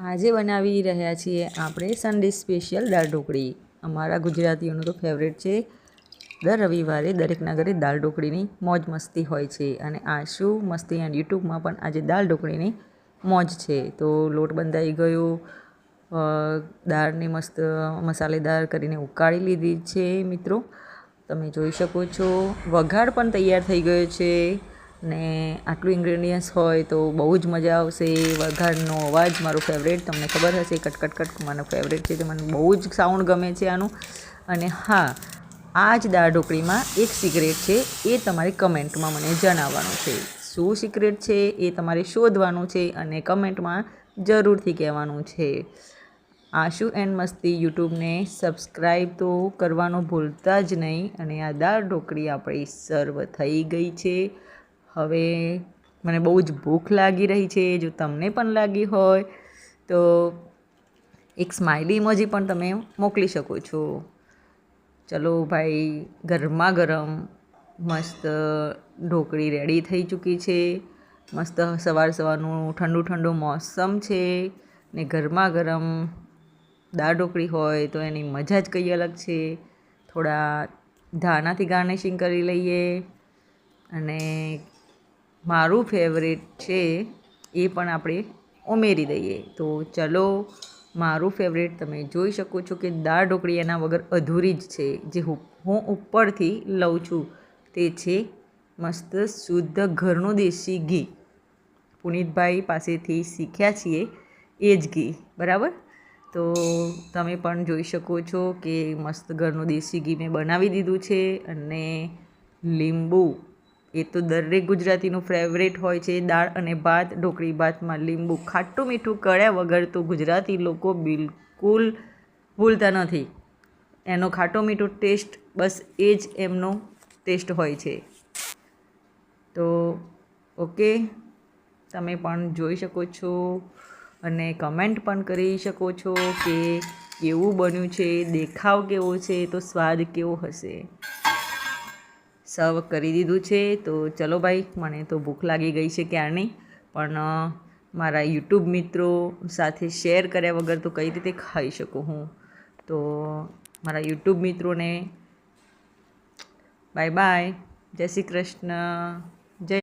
આજે બનાવી રહ્યા છીએ આપણે સન્ડે સ્પેશિયલ દાળ ઢોકળી. અમારા ગુજરાતીઓનું તો ફેવરેટ છે. દર રવિવારે દરેકના ઘરે દાળ ઢોકળીની મોજ મસ્તી હોય છે અને આ શું મસ્તી એન્ડ યુટ્યુબમાં પણ આજે દાળ ઢોકળીની મોજ છે. તો લોટ બંધાઈ ગયો, દાળને મસ્ત મસાલેદાર કરીને ઉકાળી લીધી છે મિત્રો. તમે જોઈ શકો છો વઘાર પણ તૈયાર થઈ ગયો છે ને આટલું ઇન્ગ્રેડિયન્ટ્સ હોય તો બહુ જ મજા આવશે. વઘારનો અવાજ મારો ફેવરેટ, તમને ખબર હશે કટકટ મારો ફેવરેટ છે, તો મને બહુ જ સાઉન્ડ ગમે છે આનું. અને હા, આ જ દાળ ઢોકળીમાં એક સિક્રેટ છે, એ તમારે કમેન્ટમાં મને જણાવવાનું છે. શું સિક્રેટ છે એ તમારે શોધવાનું છે અને કમેન્ટમાં જરૂરથી કહેવાનું છે. આશુ એન્ડ મસ્તી યુટ્યુબને સબસ્ક્રાઈબ તો કરવાનું ભૂલતા જ નહીં. અને આ દાળ ઢોકળી આપણી સર્વ થઈ ગઈ છે. હવે મને બહુ જ ભૂખ લાગી રહી છે. જો તમને પણ લાગી હોય તો એક સ્માઇલી ઇમોજી પણ તમે મોકલી શકો છો. ચલો ભાઈ, ગરમા ગરમ મસ્ત ઢોકળી રેડી થઈ ચૂકી છે. મસ્ત સવારનું ઠંડુ ઠંડુ મોસમ છે ને ગરમા ગરમ દાળ ઢોકળી હોય તો એની મજા જ કંઈ અલગ છે. થોડા ધાણાથી ગાર્નિશિંગ કરી લઈએ અને મારું ફેવરેટ છે એ પણ આપણે ઉમેરી દઈએ. તો ચલો, મારું ફેવરેટ તમે જોઈ શકો છો કે દાળ ઢોકળી એના વગર અધૂરી જ છે. જે હું ઉપરથી લઉં છું તે છે મસ્ત શુદ્ધ ઘરનું દેશી ઘી. પુનિતભાઈ પાસેથી શીખ્યા છીએ એ જ ઘી, બરાબર. તો તમે પણ જોઈ શકો છો કે મસ્ત ઘરનું દેશી ઘી મેં બનાવી દીધું છે. અને લીંબુ એ તો દરેક ગુજરાતીનું ફેવરેટ હોય છે. દાળ અને ભાત, ઢોકળી ભાતમાં લીંબુ ખાટું મીઠું કર્યા વગર તો ગુજરાતી લોકો બિલકુલ ભૂલતા નથી. એનો ખાટો મીઠું ટેસ્ટ, બસ એ જ એમનો ટેસ્ટ હોય છે. તો ઓકે, તમે પણ જોઈ શકો છો અને કમેન્ટ પણ કરી શકો છો કે કેવું બન્યું છે, દેખાવ કેવો છે, તો સ્વાદ કેવો હશે. સર્વ કરી દીધું છે. તો ચલો ભાઈ, મને તો ભૂખ લાગી ગઈ છે ક્યારની, પણ મારા યુટ્યુબ મિત્રો સાથે શેર કર્યા વગર તો કઈ રીતે ખાઈ શકું હું. તો મારા યુટ્યુબ મિત્રોને બાય બાય, જય શ્રી કૃષ્ણ.